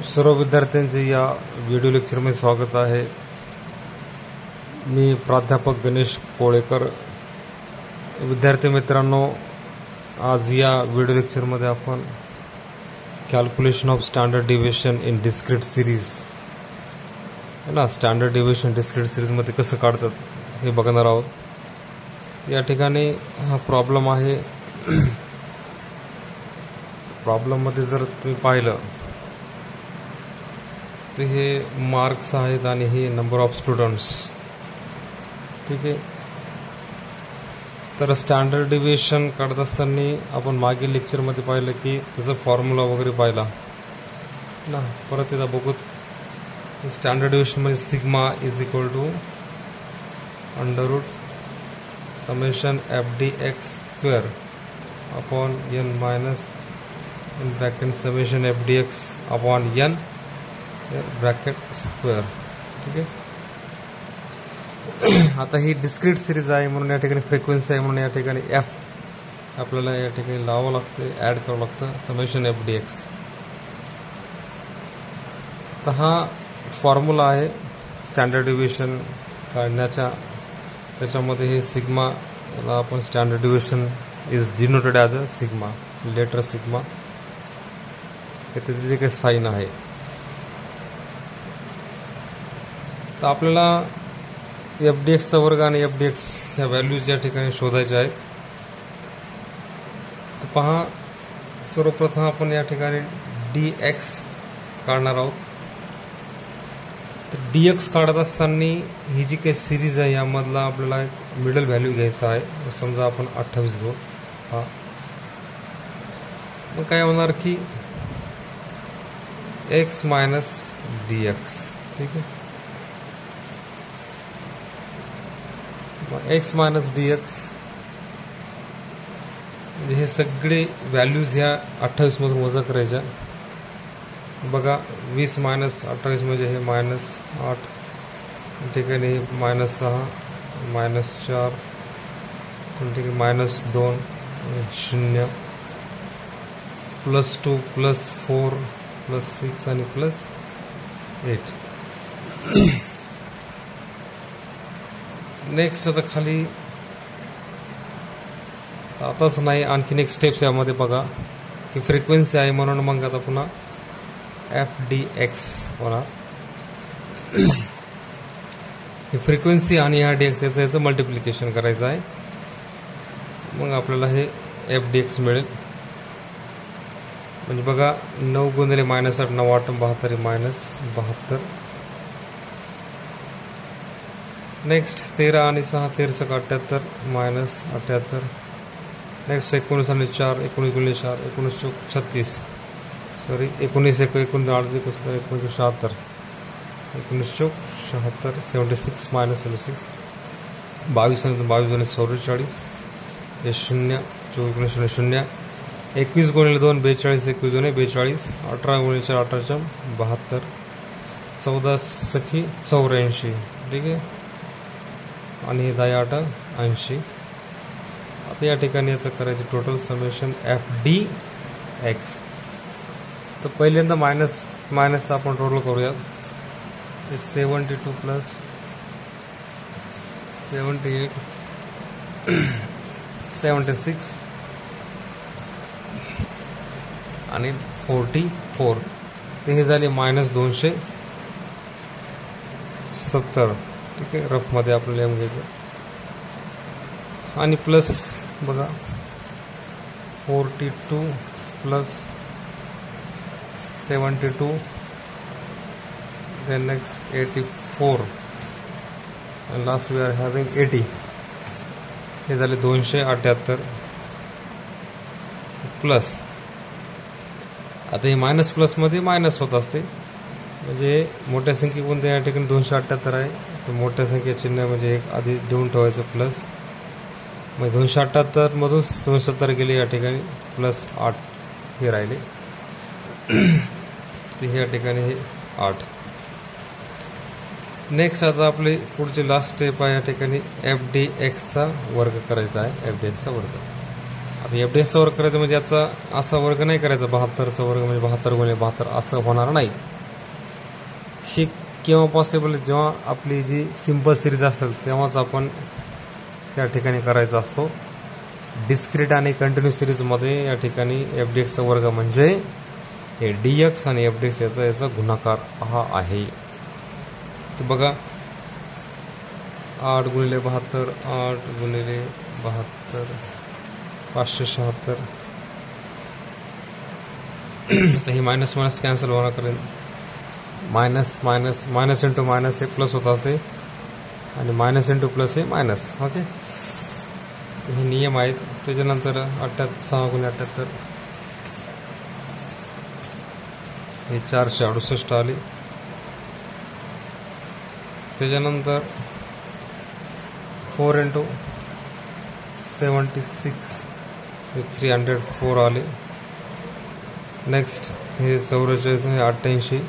सर्व विद्यार्थ्यांचे या व्हिडिओ लेक्चरमध्ये स्वागत आहे। मी प्राध्यापक गणेश कोळेकर। विद्यार्थी मित्रांनो, आज या व्हिडिओ लेक्चरमध्ये आपण calculation of standard deviation in discrete series ना स्टँडर्ड डिव्हिएशन डिस्क्रीट सिरीजमध्ये कसं काढतात हे बघणार आहोत। या ठिकाणी हा प्रॉब्लेम आहे। प्रॉब्लेममध्ये जर तुम्ही पाहिलं तर हे मार्क्स आहेत आणि हे नंबर ऑफ स्टुडंट्स, ठीक आहे। तर स्टँडर्ड डिव्हिएशन काढत असताना आपण मागील लेक्चरमध्ये पाहिलं की त्याचा फॉर्म्युला वगैरे पाहिला ना। परत एकदा बघू। स्टँडर्ड डिव्हिएशनमध्ये sigma is equal to under root summation FDX square upon n minus in bracket summation FDX upon n bracket square, ठीक आहे। आता ही डिस्क्रीट सिरीज आहे म्हणून या ठिकाणी फ्रिक्वेन्सी आहे म्हणून या ठिकाणी f आपल्याला या ठिकाणी लावावं लागतं, ॲड करावं लागतं समेशन FDX। तर हा फॉर्म्युला आहे स्टँडर्ड डिव्हिएशन काढण्याचा। त्याच्यामध्ये हे सिग्मा याला आपण standard deviation is denoted as a sigma, letter sigma, त्याची जे काही साईन आहे। तर आपल्याला FDX चा वर्ग आणि FDX ह्या व्हॅल्यूज या ठिकाणी शोधायच्या आहेत। तर पहा, सर्वप्रथम आपण या ठिकाणी DX काढणार आहोत। तर DX काढत असताना ही जी काही सिरीज आहे यामधला आपल्याला एक मिडल व्हॅल्यू घ्यायचा आहे। समजा आपण 28 घेऊ। हा मग काय होणार की x मायनस DX, ठीक आहे। x मायनस DX म्हणजे हे सगळे व्हॅल्यूज ह्या 28 मधून वजा करायच्या। बघा 20 मायनस 28 म्हणजे हे मायनस 8, ठिकाणी मायनस 6 मायनस 4, ठिकाणी मायनस 2 0 प्लस 2 प्लस 4 प्लस 6 आणि प्लस 8। नेक्स्ट आता खाली आताच नाही, आणखीन एक स्टेप्स यामध्ये बघा की फ्रिक्वेन्सी आहे म्हणून मग आता पुन्हा FDX होणार। ही फ्रिक्वेन्सी आणि ह्या DX याचं मल्टिप्लिकेशन करायचं आहे, मग आपल्याला हे FDX मिळेल। म्हणजे बघा 9 गुणिले मायनस 8 9 8 72 मायनस 72। नेक्स्ट 13 आणि 6 13 78 मायनस 78। नेक्स्ट 19 आणि 4 19 गुणिले 4 19 चौक 36, सॉरी 19 1 19 8 19 76 19 चौक 76 76 मायनस 76 22 आणि 22 आणि 44 हे 0 24 0 0 21 गुणिले 2 42 21 2 42 18 गुणिले 4 18 72 14 सखी 84, ठीक आहे। आणि हे 10 8 80। आता या ठिकाणी याचं करायचं टोटल समेशन FDX। तर पहिल्यांदा मायनस आपण टोटल करूयात। 72 प्लस 78 76 आणि 44, ते हे झाले मायनस 270, ठीक आहे। रफ मध्ये आपल्याला एम घ्यायचं आणि प्लस बघा 42 plus 72 then next 84 and last we are having 80, हे झाले 278 प्लस। आता हे मायनस प्लस मध्ये मायनस होत असते, म्हणजे मोठ्या संख्ये कोणत्या या ठिकाणी 278 आहे, तर मोठ्या संख्या चिन्ह म्हणजे एक आधी देऊन ठेवायचं प्लस, मग 278 मधून 270 गेले, या ठिकाणी प्लस 8 हे राहिले, तर या ठिकाणी हे 8। नेक्स्ट आता आपली पुढची लास्ट स्टेप आहे, या ठिकाणी FDX चा वर्ग करायचा आहे। FDX चा वर्ग आता एफडीएक्सचा वर्ग करायचं म्हणजे याचा असा वर्ग नाही करायचा 72चा वर्ग म्हणजे 72 गुणिले 72 असं होणार नाही. ही केव्हा पॉसिबल, जेव्हा आपली जी सिंपल सिरीज असेल तेव्हाच आपण त्या ठिकाणी करायचा असतो. डिस्क्रीट आणि कंटिन्यूस सिरीजमध्ये या ठिकाणी एफडीएक्सचा वर्ग म्हणजे हे डीएक्स आणि एफडीएक्स याचा गुणाकार हा आहे. तर बघा 8 गुणिले 72 8 गुणिले 72 576. तर ही मायनस मायनस कॅन्सल होणार, करेल minus minus minus into minus हे प्लस होत असते आणि मायनस इंटू प्लस हे मायनस. ओके, हे नियम आहेत. त्याच्यानंतर 6 गुणिले 78 हे 468 आले. त्याच्यानंतर 4 इंटू 76 हे 304 आले. नेक्स्ट हे 44 हे 88.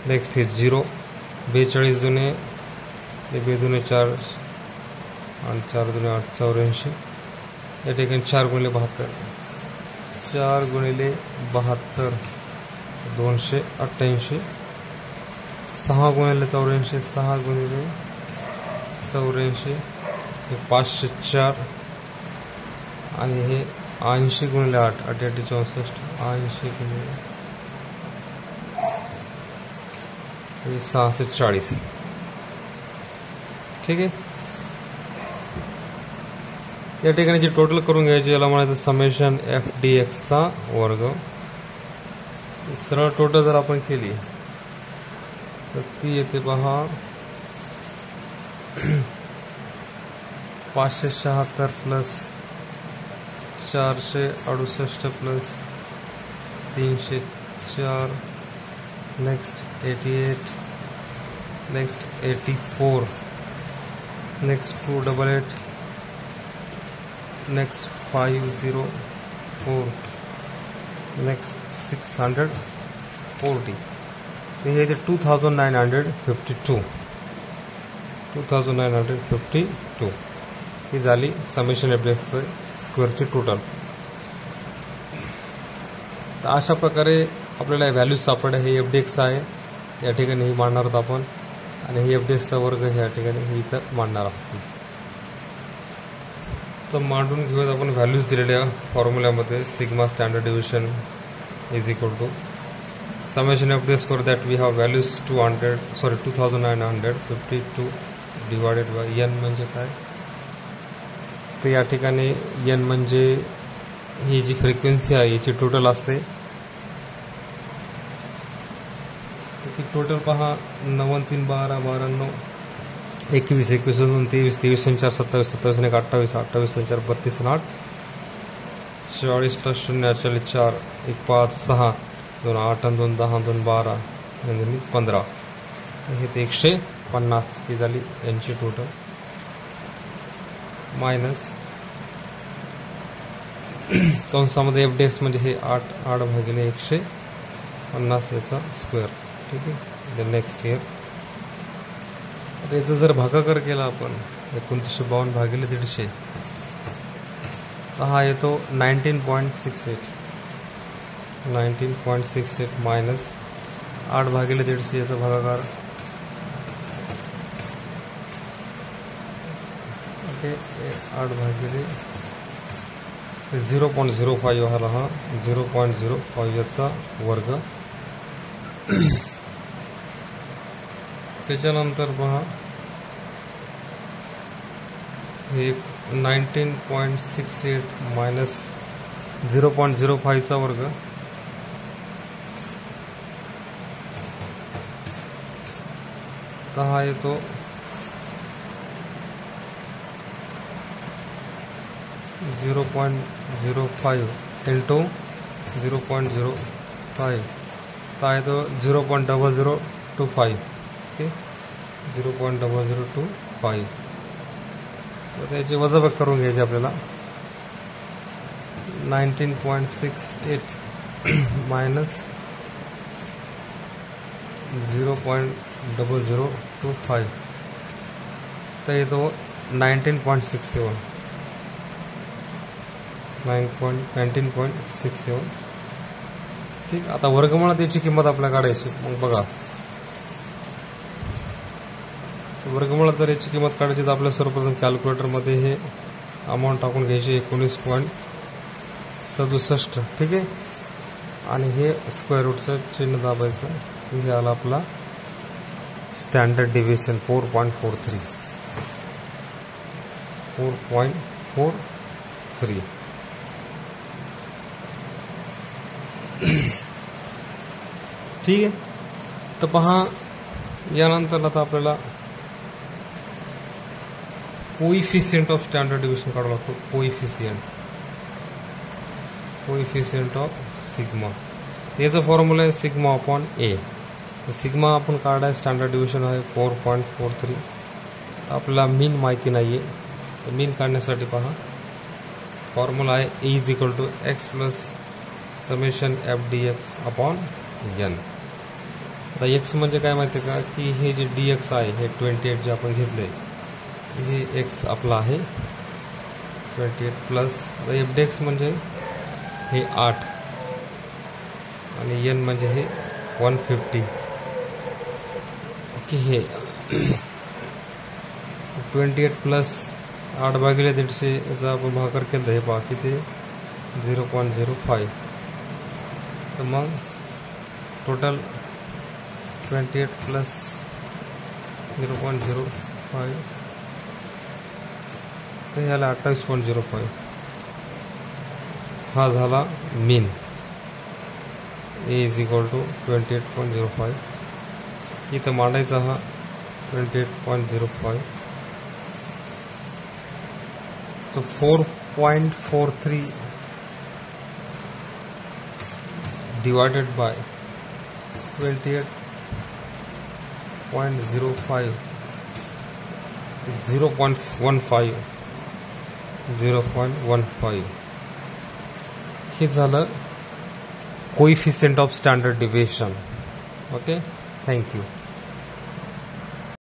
नेक्स्ट हे 0 42 दुने हे 2 दुने 4 आणि 4 दुने 8 84. या ठिकाणी 4 गुणिले 72 4 गुणिले 72 288. 6 गुणिले 84 6 गुणिले 84 हे 504 आणि हे 80 गुणिले 8 88 64 80 गुणिले हे 640. ठीक आहे. या ठिकाणी जी टोटल करून घ्यायची याला म्हणायचं समेशन एफ डी एक्सचा वर्ग. सरळ टोटल जर आपण केली तर ती येते पहा 576 plus 468 plus 304. Next 88. Next 84. Next 288. Next 504. Next 640. हे 2952 2952 ही झाली समेशन एफडीएक्सचं स्क्वेअरची टोटल. तर अशा प्रकारे आपल्याला व्हॅल्यू सापडल्या. हे एफडीएक्स आहे या ठिकाणी ही मांडणार आहोत आपण आणि हे एफडीएक्सचा वर्ग या ठिकाणी हे इथं मांडणार आहोत. तर मांडून घेऊयात आपण व्हॅल्यूज दिलेल्या फॉर्म्युल्यामध्ये. Sigma standard division is equal to summation of this. For that we have values 2952 divided by n म्हणजे काय. तर या ठिकाणी n म्हणजे ही जी फ्रिक्वेन्सी आहे याची टोटल असते. ती टोटल पहा 9 3 12 12 9 21 21 2 23 23 4 27 27 1 28 28 4 32 8 40 0 40 4 1 5 6 2 8 2 10 2 12 आणि 15. हे ते 150 ही झाली यांची टोटल. मायनस कंसामध्ये एफडीएक्स म्हणजे हे 8 भागिले 150 याचा स्क्वेअर. ठीक आहे. नेक्स्ट इयर आता याचा जर भागाकार केला आपण 2952 भागिले 150 तर हा येतो 19.68 19.68 मायनस 8 भागिले 150 याचा भागाकार. ओके 8 भागिले 0.05 हा रहा 0.05 याचा वर्ग. त्याच्यानंतर पहा हे 19.68 मायनस 0.05 चा वर्ग. तर हा येतो 0.05 इंटू 0.05 तर येतो 0.0025. ओके 0.0025. तर त्याची वजाबाकी करून घ्यायची आपल्याला. 19.68 मायनस 0.0025 तर येतो 19.67. 19.67. ठीक. आता वर्गमुळात याची किंमत आपल्याला काढायची. मग बघा, वर्गमुळात जर याची किंमत काढायची तर आपल्या सर्वप्रथम कॅल्क्युलेटरमध्ये हे अमाऊंट टाकून घ्यायची 19.67. ठीक आहे. आणि हे स्क्वेअर रूटचं चिन्ह दाबायचं. हे आलं आपला स्टँडर्ड डिव्हिजन 4.43. 4.43. ठीक आहे. तर पहा, यानंतर आता आपल्याला कोइफिशियंट ऑफ स्टँडर्ड डिव्हिजन काढावं लागतो. Coefficient of sigma. याचा फॉर्म्युला आहे सिग्मा अपॉन ए. सिग्मा आपण काढाय स्टँडर्ड डिव्हिजन आहे 4.43. आपल्याला मीन माहिती नाही आहे. तर मीन काढण्यासाठी पहा, फॉर्म्युला आहे A is equal to X plus summation F D X upon N. आता एक्स म्हणजे काय माहिती आहे का, की हे जे डी एक्स आहे हे 28 जे आपण घेतले, हे एक्स आपला आहे 28 प्लस एफ डी एक्स म्हणजे हे 8 आणि एन म्हणजे हे 150. ओके. हे 28 प्लस 8/150 याचा आपण भागाकार केला. हे पहा किती 0.05. तर मग टोटल 28 प्लस 0.05 तर ह्याला 28.05. हा झाला मीन. ए इज इक्वल टू 28.05. इथं मांडायचा हा 28.05. तो 4.43 डिवाइडेड बाय 28.05 0.15 हे झालं coefficient of standard division. Okay. Thank you.